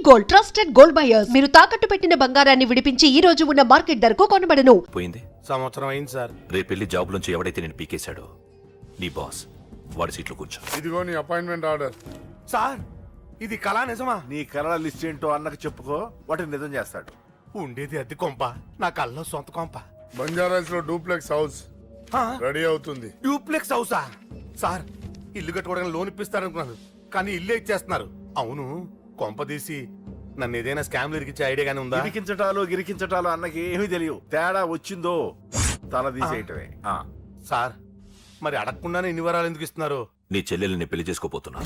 Gold trusted gold buyers మీరు తాకట్టు పెట్టిన బంగారాన్ని విడిపించి ఈ రోజు ఉన్న మార్కెట్ ధరకు కొనబడను. పోయింది సంవత్సరం అయింది సార్. రేపెళ్ళి జాబ్ నుంచి ఎవడైతే నేను పీకేశాడో నీ బాస్ వాడి సీట్లో కూర్చో. ఇదిగో నీ అపాయింట్మెంట్ ఆర్డర్. సార్ ఇది కళా నిజమా? నీ కళల లిస్ట్ ఏంటో అన్నకు చెప్పుకో, వాటిని నిజం చేస్తాడు. ఉండేది అద్దె కొంప, నా కళ్ళలో సొంత కొంప. బంజారాస్ లో డూప్లెక్స్ హౌస్ రెడీ అవుతుంది. డూప్లెక్స్ హౌసా? సార్ ఇల్లు కట్టుకోవడానికి లోన్ ఇప్పిస్తారనుకున్నాను, కానీ ఇల్లే ఇచ్చేస్తున్నారు. అవును, కొంప తీసి నన్ను ఏదైనా స్కామ్ ఇరికించే ఐడియా గానీ ఉందా? గిరికించటాలు అన్నకి ఏమీ తెలియవు. తేడా వచ్చిందో తల తీసేయటమే. సార్ మరి అడగకుండానే ఇన్ని వరాలు ఎందుకు ఇస్తున్నారు? నీ చెల్లెల్ని పెళ్లి చేసుకోపోతున్నా.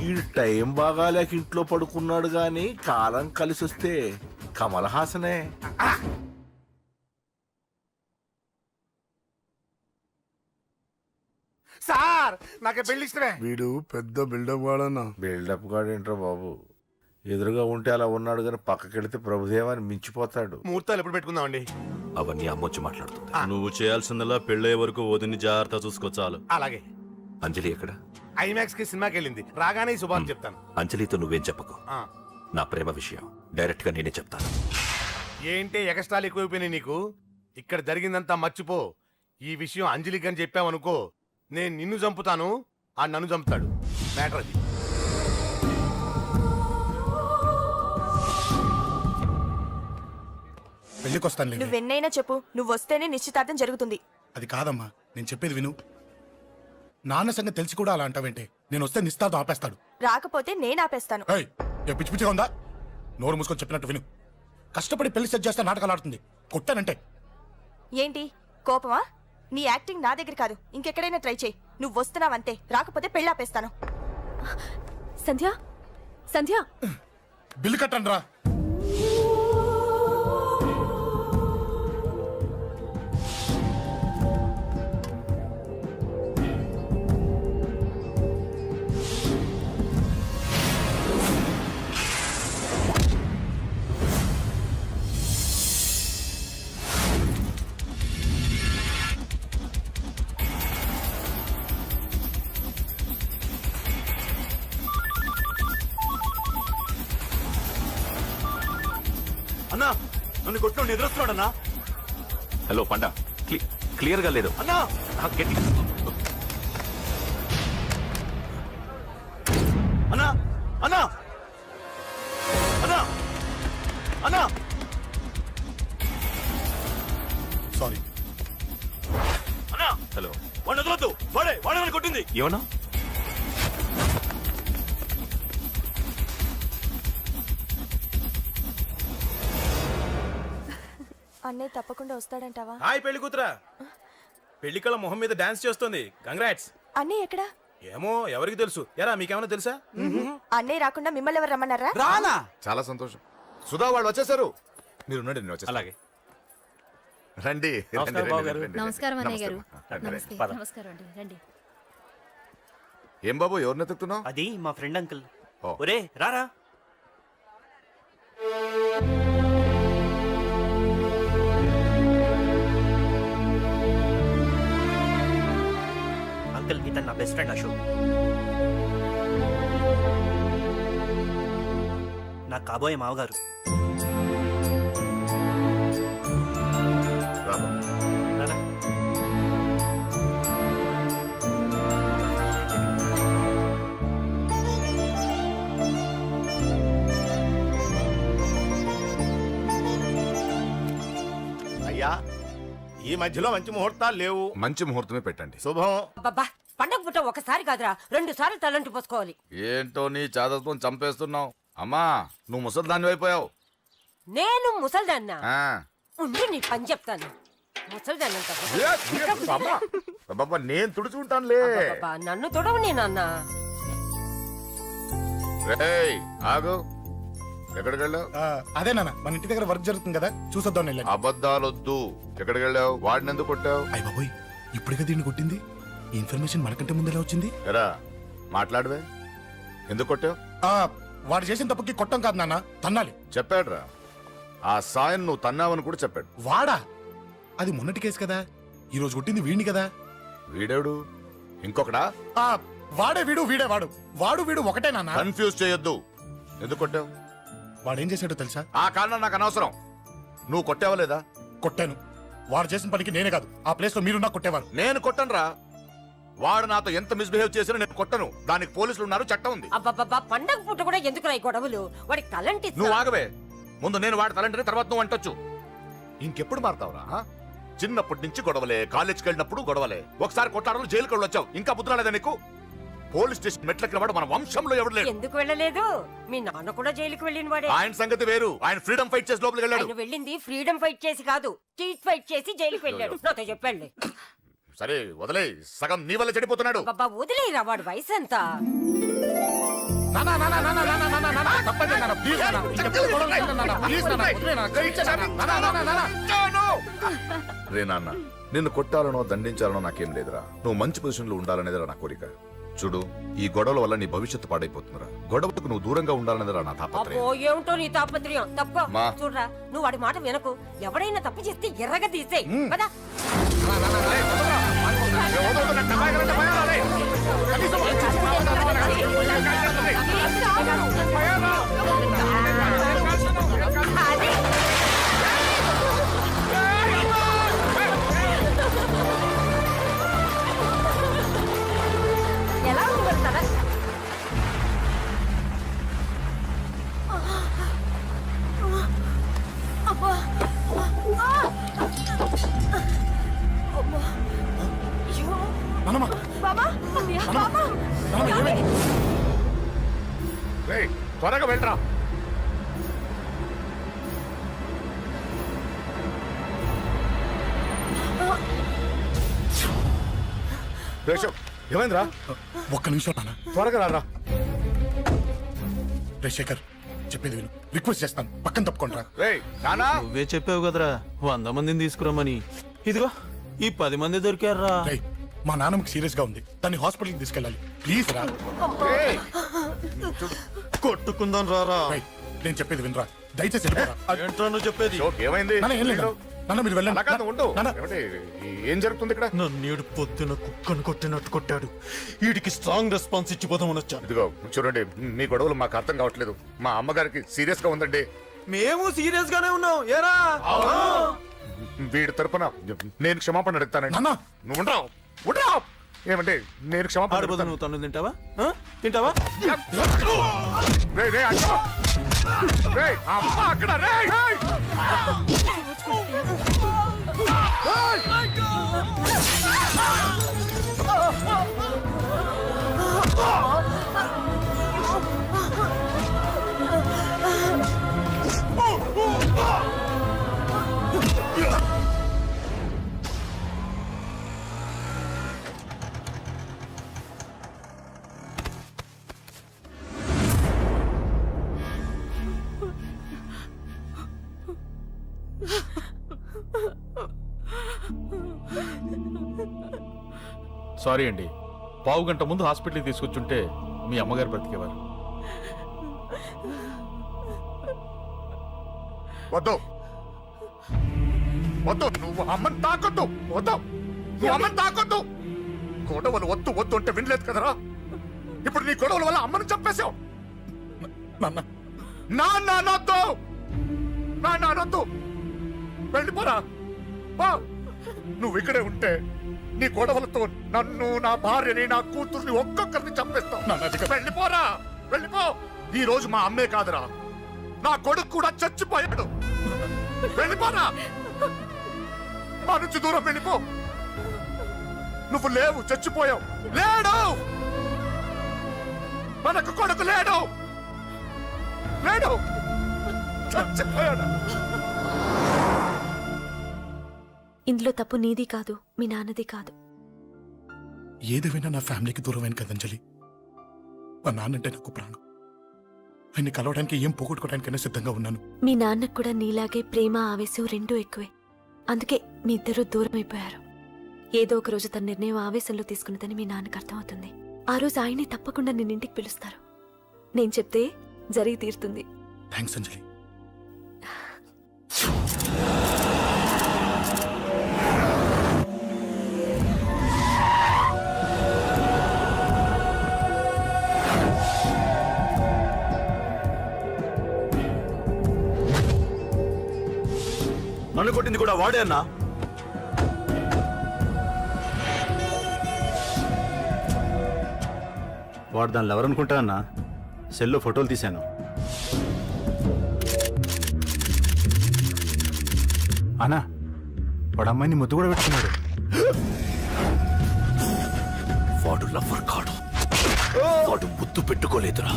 ఈ టైం బాగాలేక ఇంట్లో పడుకున్నాడు గాని కాలం కలిసి వస్తే కమల్ హాసనే. సార్ నాకే పెళ్లి ఇష్టమే. వీడు పెద్ద బిల్డప్ వాడన్నా. బిల్డప్ గాడేంట్రా బాబు, ఎదురుగా ఉంటే అలా ఉన్నాడు గాని పక్కకెడితే ప్రభుదేవాన్ని మించిపోతాడు. ముహూర్తాలు ఎప్పుడు పెట్టుకుందామండి? అవన్నీ అమ్మొచ్చి మాట్లాడుతుంది. నువ్వు చేయాల్సిందలా పెళ్ళయ్యే వరకు వదిని జాగ్రత్త చూసుకో చాలు. అలాగే. అంజలి ఎక్కడ? ఐమాక్స్ కి సినిమాకి వెళ్ళింది, రాగానే శుభాన్ని చెప్తాను. అంజలితో నువ్వేం చెప్పకు. నా ప్రేమ విషయం డైరెక్ట్ గా నేనే చెప్తాను. ఏంటి ఎక్స్ట్రాలు ఎక్కువైపోయినాయి నీకు? ఇక్కడ జరిగిందంతా మర్చిపో. ఈ విషయం అంజలికి అని చెప్పావనుకో, నేను నిన్ను చంపుతాను, ఆ నన్ను చంపుతాడు. మ్యాటర్ అది. పెళ్లికొస్తాను. నువ్వెన్నైనా చెప్పు, నువ్వు వస్తేనే నిశ్చితార్థం జరుగుతుంది. అది కాదమ్మా, నేను చెప్పేది విను. నాన్న సంగతి తెలిసి కూడా అలా అంటావేంటే? నేను వస్తే నిస్తాతో ఆపేస్తాడు. రాకపోతే నేను ఆపేస్తాను. పిచ్చి పిచ్చిగా ఉందా? నోరు మూసుకొని చెప్పినట్టు విను. కష్టపడి పెళ్లి సెట్ చేస్తే నాటకాలు ఆడుతుంది. కొట్టానంటే ఏంటి కోపమా? నీ యాక్టింగ్ నా దగ్గర కాదు, ఇంకెక్కడైనా ట్రై చేయి. నువ్వు వస్తున్నావంతే, రాకపోతే పెళ్లి ఆపేస్తాను. సంధ్య, సంధ్య, బిల్లు కట్టండి రా. అన్నా నన్ను కొట్టు ఎదురొస్తున్నాడన్నా. హలో పండా, క్లియర్ గా లేదు అన్నా. గట్టి. అన్నా అన్నా అన్నా అన్నా. సారీ. అన్నా హలో, వాడిని వదలొద్దు. వాడే కొట్టింది. ఏమన్నా? అన్నయ్య తప్పకుండా వస్తాడంటావా? హాయ్ పెళ్లి కూతురా. పెళ్లి కళ మొహం మీద డాన్స్ చేస్తుంది. కంగ్రాట్స్. అన్నయ్య ఎక్కడా? ఏమో ఎవరికి తెలుసు. ఎరా మీకేమైనా తెలుసా? అన్నయ్య రాకుండా మిమ్మల్ని ఎవరు రమ్మన్నారా? రానా? చాలా సంతోషం. సుధా వాళ్ళు వచ్చేసారు. మీరు ఉండండి, నేను వచ్చేస్తాను. అలాగే. రండి. నమస్కారం అన్నయ్య గారు. నమస్కారం అండి, రండి. ఏం బాబు, ఎవరిని ఎత్తుకుతున్నావు? అది మా ఫ్రెండ్ అంకుల్. ఓ. ఒరే రారా. అంకుల్ ఇతను నా బెస్ట్ ఫ్రెండ్ అశోక్. నా కాబోయే మావగారు. రాబా. రారా. అయ్యా, ఈ మధ్యలో మంచి ముహూర్తాలు లేవు. మంచి ముహూర్తమే పెట్టండి. శుభం. బాబా, పండగ పుట్ట ఒకసారి కాదురా, 2 సార్లు తలంటి పోసుకోవాలి. ఏంటో నీ చాదత్వం చంపేస్తున్నావు. అమ్మా, నువ్వు ముసలిదాన్ని అయిపోయావు. నేను ముసల్దాన్నా? ఆ. ఉండి నీ పని చెప్తాను. ముసల్దాన్నంత బాబా, నేను తుడుచుకుంటానులే. నన్ను తొడవు నేనన్నా. రేయ్ ఆగు. ఎక్కడికి వెళ్ళావు? అదే నాన్న మన ఇంటి దగ్గర వర్క్ జరుగుతుంది కదా చూసొద్దాం వెళ్ళండి. అబద్ధాలొద్దు. ఎక్కడికి వెళ్ళావు? వాడిని ఎందుకు కొట్టావు? అయ్య బాబోయ్ ఇప్పుడుగా దీన్ని కొట్టింది. ఈ ఇన్ఫర్మేషన్ మనకంటే ముందు ఎలా వచ్చింది? ఎరా మాట్లాడవే. ఎందుకు కొట్టావు? వాడు చేసిన తప్పుకి కొట్టం కాదు నాన్న, తన్నాలి. చెప్పాడురా. ఆ సాయం నువ్వు తన్నావని కూడా చెప్పాడు. వాడా? అది మొన్నటి కేసు కదా, ఈ రోజు కొట్టింది వీడిని కదా. వీడేడు ఇంకొకడా? వాడే వీడు, వీడే వాడు. వాడు వీడు ఒకటే నాన్న. కన్ఫ్యూజ్ చేయొద్దు. ఎందుకు కొట్టావు? వాడేం చేశాడో తెలుసా? ఆ కారణం నాకు అనవసరం. నువ్వు కొట్టావా లేదా? కొట్టాను. వాడు చేసిన పనికి నేనే కాదు, ఆ ప్లేస్ లో మీరున్నా కొట్టేవారు. నేను కొట్టనురా. వాడు నాతో ఎంత మిస్బిహేవ్ చేసినా నేను కొట్టను. దానికి పోలీసులు ఉన్నారు, చట్టం ఉంది. అబ్బబ్బబ్బా పండగ పూట కూడా ఎందుకు రాయి గొడవలు? వాడి తలంటి నువ్వు ఆగవే. ముందు నేను వాడి తలంటే తర్వాత నువ్వు అంటొచ్చు. ఇంకెప్పుడు మారుతావురా? చిన్నప్పటి నుంచి గొడవలే, కాలేజ్కి వెళ్ళినప్పుడు గొడవలే. ఒకసారి కొట్టాడలు జైలుకి వచ్చావు. ఇంకా బుద్ధి రాలేదా నీకు? పోలీస్ స్టేషన్ మెట్లకి వాడు మన వంశంలో ఎవడు లేడు. ఎందుకు వెళ్ళలేదు? మీ నాన్న కూడా జైలుకి వెళ్ళిన వాడే. ఆయన సంగతి వేరు. ఆయన ఫ్రీడమ్ ఫైట్ చేసి లోపలికి వెళ్ళాడు. ఆయన వెళ్ళింది ఫ్రీడమ్ ఫైట్ చేసి కాదు, స్ట్రీట్ ఫైట్ చేసి జైలుకి వెళ్ళాడు. నాతో చెప్పండి. సరే వదిలే. సగం నీ వల్ల చెడిపోతున్నాడు. బాబా వదిలేరా, వాడు వయసు ఎంత? రే నాన్న, నిన్ను కొట్టాలనో దండించాలనో నాకేం లేదురా. నువ్వు మంచి పొజిషన్ లో ఉండాలనేదిరా నా కోరిక. చూడు, ఈ గొడవల వల్ల నీ భవిష్యత్తు పాడైపోతుందిరా. గొడవకు నువ్వు దూరంగా ఉండాలనేదిరా నా తాపత్రయం. అబ్బో ఏమిటో నీ తాపత్రయం. తప్ప మా. చూడరా, నువ్వు వాడి మాట వినకు. ఎవడైనా తప్పు చేస్తే ఎర్రగా తీసేయ్ కదా. ఎలా ఉంది మరి తల? నాన్నమ్మ, బాబా బాబా నాన్నమ్మ, ఏమైంది? రేయ్, త్వరగా వెళ్ళరా. రేషవ్, ఏమైందిరా? ఒక్క నిమిషం నాన్న. త్వరగా రారా. రే శేఖర్, చెప్పేది విను. రిక్వెస్ట్ చేస్తాను, పక్కన తప్పుకుంటారా. రేయ్ నానా. నువ్వే చెప్పావు కదరా 100 మందిని తీసుకురమ్మని. ఇదిగో ఈ 10 మంది దొరికారా. రేయ్, మా నాన్నకి సీరియస్ గా ఉంది, దాన్ని హాస్పిటల్కి తీసుకెళ్ళాలి. ప్లీజ్ రా. రేయ్, కొట్టుకుందాం రారా. రేయ్, నేను చెప్పేది వినరా, దయచేసి వెళ్ళిపోరా. ఏంట్రా నువ్వు చెప్పేది? షోక్ ఏమైంది? నాన్న, ఏం లేదు. నాన్న మీరు వెళ్ళండి. అలా కాదు, ఉండు. నాన్న. ఏమిటి, ఏం జరుగుతుంది ఇక్కడ? నన్నేడు పొద్దున కుక్కను కొట్టినట్టు కొట్టాడు. వీడికి స్ట్రాంగ్ రెస్పాన్స్ ఇచ్చిపోదామని వచ్చాను. ఇదిగో చూడండి, మీ గొడవలు మాకు అర్థం కావట్లేదు. మా అమ్మగారికి సీరియస్ గా ఉందండి. మేము సీరియస్ గానే ఉన్నాం. ఏరా వీడి తరపున నేను క్షమాపణ అడుగుతానండి. నాన్న. నువ్వు ఉండరావు, ఉండరావు. ఏమంటే నేను క్షమాపణ ఆడబోదు. అడుగుతాను. నువ్వు తను తింటావా? తింటావా? రేయ్, రేయ్, అక్కడ. రేయ్, అమ్మ అక్కడ. రేయ్, రేయ్. సారీ అండి, పావు గంట ముందు హాస్పిటల్కి తీసుకొచ్చుంటే మీ అమ్మగారు బ్రతికేవారు. వద్దు, వద్దు. నువ్వు అమ్మని తాకొద్దు. వద్దు, నువ్వు అమ్మని తాకొద్దు. గొడవలు వద్దు వద్దు అంటే వినలేదు కదరా. ఇప్పుడు నీ గొడవల వల్ల అమ్మని చంపేశావు. నాన్న, నాన్నొద్దు, నాన్నొద్దు. వెళ్ళిపోరా. పో. నువ్వు ఇక్కడే ఉంటే నీ గొడవలతో నన్ను, నా భార్యని, నా కూతుర్ని ఒక్కొక్కరిని చంపేస్తావు. నాన్న, అది కాదు. వెళ్ళిపోరా, వెళ్ళిపో. ఈ రోజు మా అమ్మే కాదురా, నా కొడుకు కూడా చచ్చిపోయాడు. వెళ్ళిపోరా. మా నుంచి దూరం వెళ్ళిపో. నువ్వు లేవు, చచ్చిపోయావు. లేడు, మనకు కొడుకు లేడు, లేడు, చచ్చిపోయాడు. ఇందులో తప్పు నీది కాదు, మీ నాన్నది కాదు. ఏదేమైనా నా ఫ్యామిలీకి దూరమైన కదా అంజలి. మా నాన్నంటే నాకు ప్రాణం. ఆయన్ని కలవడానికి ఏం పోగొట్టుకోవడానికైనా సిద్ధంగా ఉన్నాను. మీ నాన్నకు కూడా నీలాగే ప్రేమ ఆవేశం రెండూ ఎక్కువే. అందుకే మీ ఇద్దరూ దూరం అయిపోయారు. ఏదో ఒక రోజు తన నిర్ణయం ఆవేశంలో తీసుకున్నదని మీ నాన్నకు అర్థమవుతుంది. ఆ రోజు ఆయనే తప్పకుండా నిన్నింటికి పిలుస్తారు. నేను చెప్తే జరిగి తీరుతుంది. థ్యాంక్స్ అంజలి. నన్ను కొట్టింది కూడా వాడే అన్నా. వాడు దానిలో ఎవరనుకుంటా అన్న సెల్లో ఫోటోలు తీశాను. అన్నా వాడు అమ్మాయిని ముద్దు కూడా పెట్టుకున్నాడు. వాడు లవ్వర్ కాడు, వాడు ముద్దు పెట్టుకోలేదురా.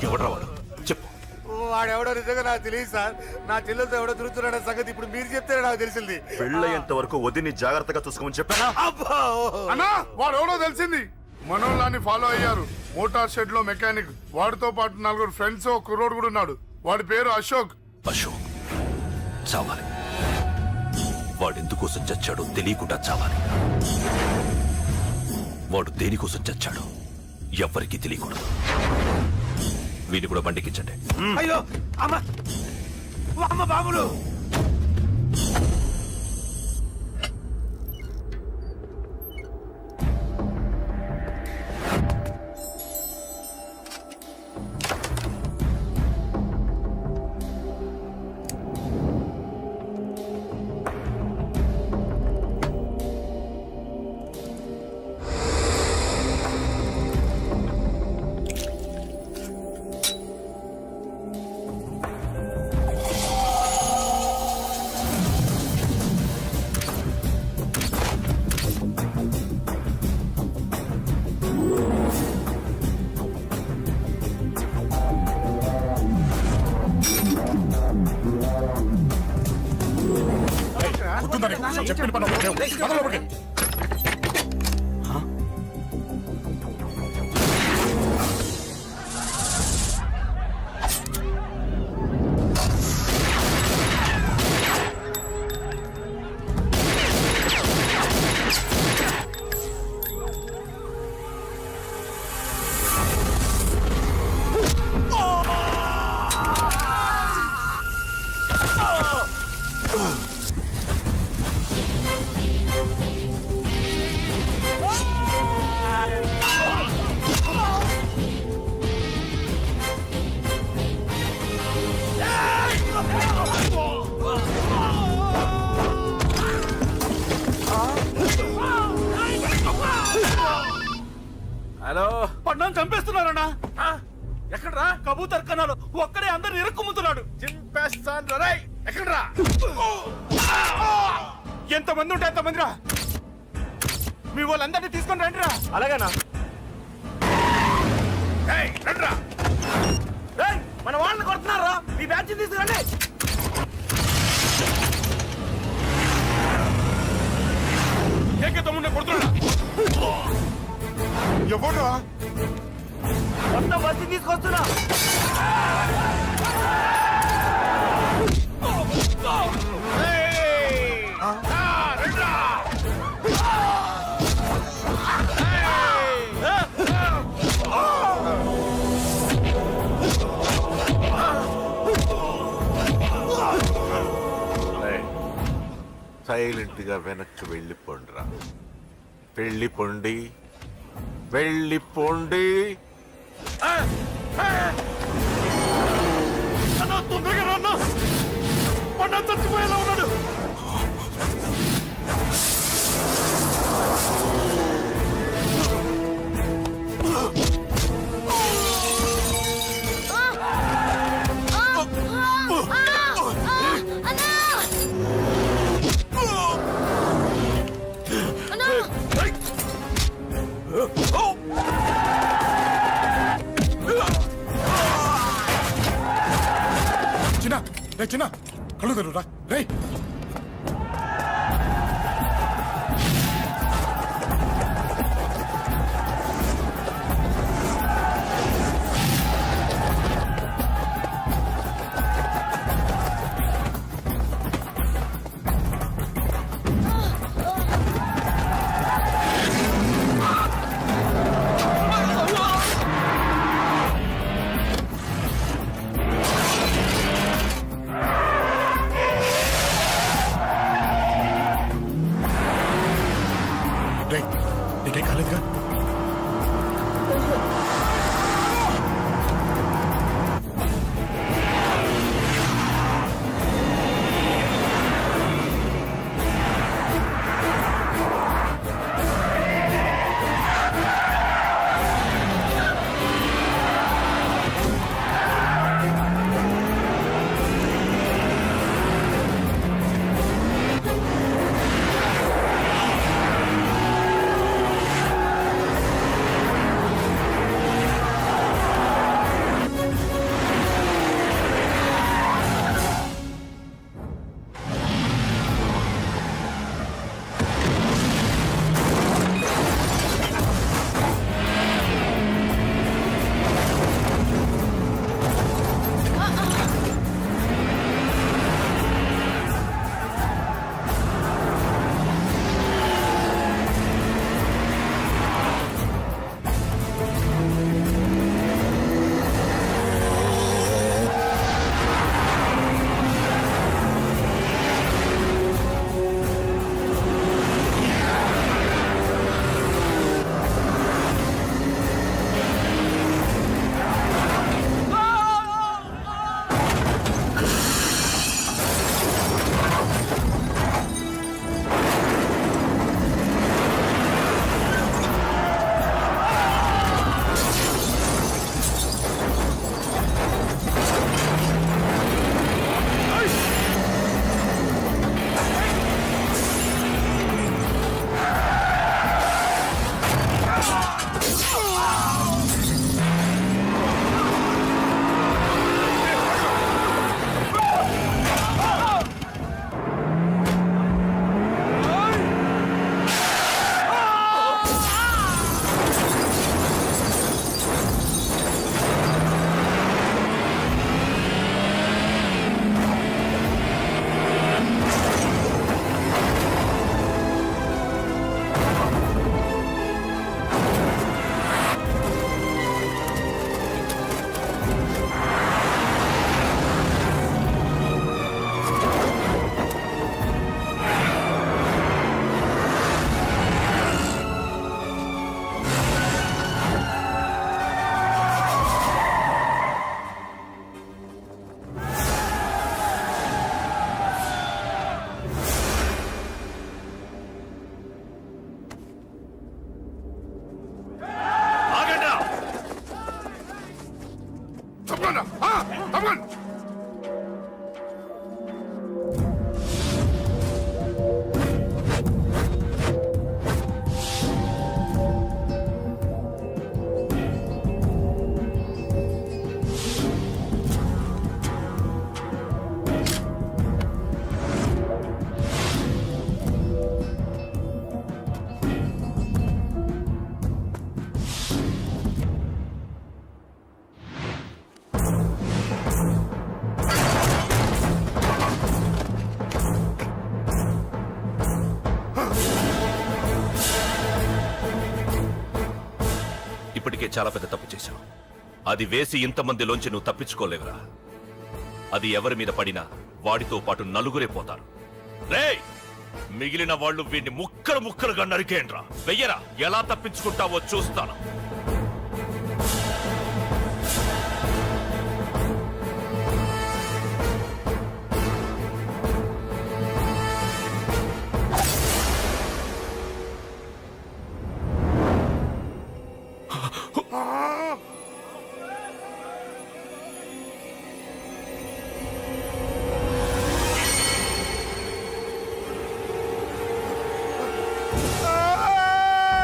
ఎవడ్రా వాడు చెప్పు. వాడెవడో నిజంగా నాకు తెలియదు సార్. నా చెల్లెలతో ఎవడో తిరుగుతున్నాడ సంగతి ఇప్పుడు మీరు చెప్తే నాకు తెలిసింది. పెళ్ళయ్యేంత వరకు వదిని జాగ్రత్తగా చూసుకోమని చెప్పానా? అన్నా వాడు ఎవడో తెలిసింది. మనోళ్ళని ఫాలో అయ్యారు. మోటార్ షెడ్ లో మెకానిక్. వాడితో పాటు 4 ఫ్రెండ్స్, ఒక కుర్రోడు కూడా ఉన్నాడు. వాడి పేరు అశోక్. అశోక్ చావాలి. వాడెందుకోసం చచ్చాడో తెలియకుండా చావాలి. వాడు దేనికోసం చచ్చాడో ఎవ్వరికీ తెలియకూడదు. వీని కూడా బండికించండి. అయ్యో అమ్మ అమ్మ బాబులు. చెప్పిన పని ఒకటే. పద లోపలికి. హలో, పడ్డాను చంపేస్తున్నారన్నా. ఎక్కడ్రా? కబూతర్ కన్నాలు ఒక్కడే అందరు ఇరుక్కుముతున్నాడు. చింపేస్తాను రేయ్. ఎక్కడ్రా? ఎంతమంది ఉంటే అంతమంది రా. మీ వాళ్ళందరినీ తీసుకొని రండి రా. అలాగేనా? మన వాళ్ళని కొడుతున్నారా? మీ బ్యాచ్ తీసుకురండి. తమ్ముడిని కొడుతున్నా. ఎవడ్రా? మొత్తం బస్సు తీసుకొస్తున్నా. సైలెంట్ గా వెనక్కి వెళ్ళిపోండిరా. వెళ్ళిపోండి, వెళ్ళిపోండి. తొందరగా రా. పడ్డా చచ్చిపోయేలా ఉన్నాడు. రే చిన్న కళ్ళు తెరురా రే. రే నీకేం కాలేదుగా? ఇప్పటికే చాలా పెద్ద తప్పు చేశావు. అది వేసి ఇంతమందిలోంచి నువ్వు తప్పించుకోలేవురా. అది ఎవరి మీద పడినా వాడితో పాటు నలుగురే పోతారు. రేయ్, మిగిలిన వాళ్ళు వీడిని ముక్కలు ముక్కలుగా నరికేయండ్రా. వెయ్యరా, ఎలా తప్పించుకుంటావో చూస్తాను.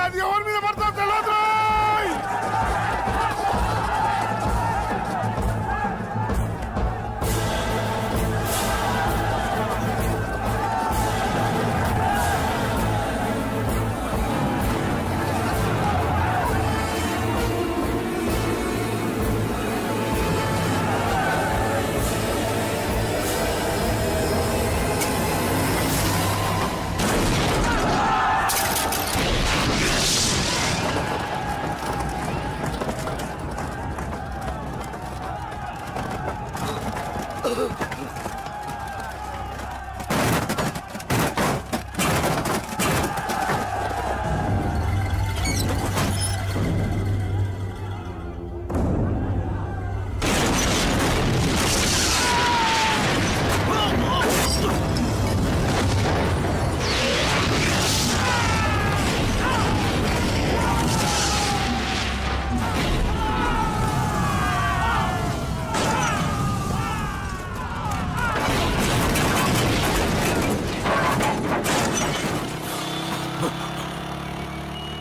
అది ఎవరి మీద పడతా తెలియదు. ఆ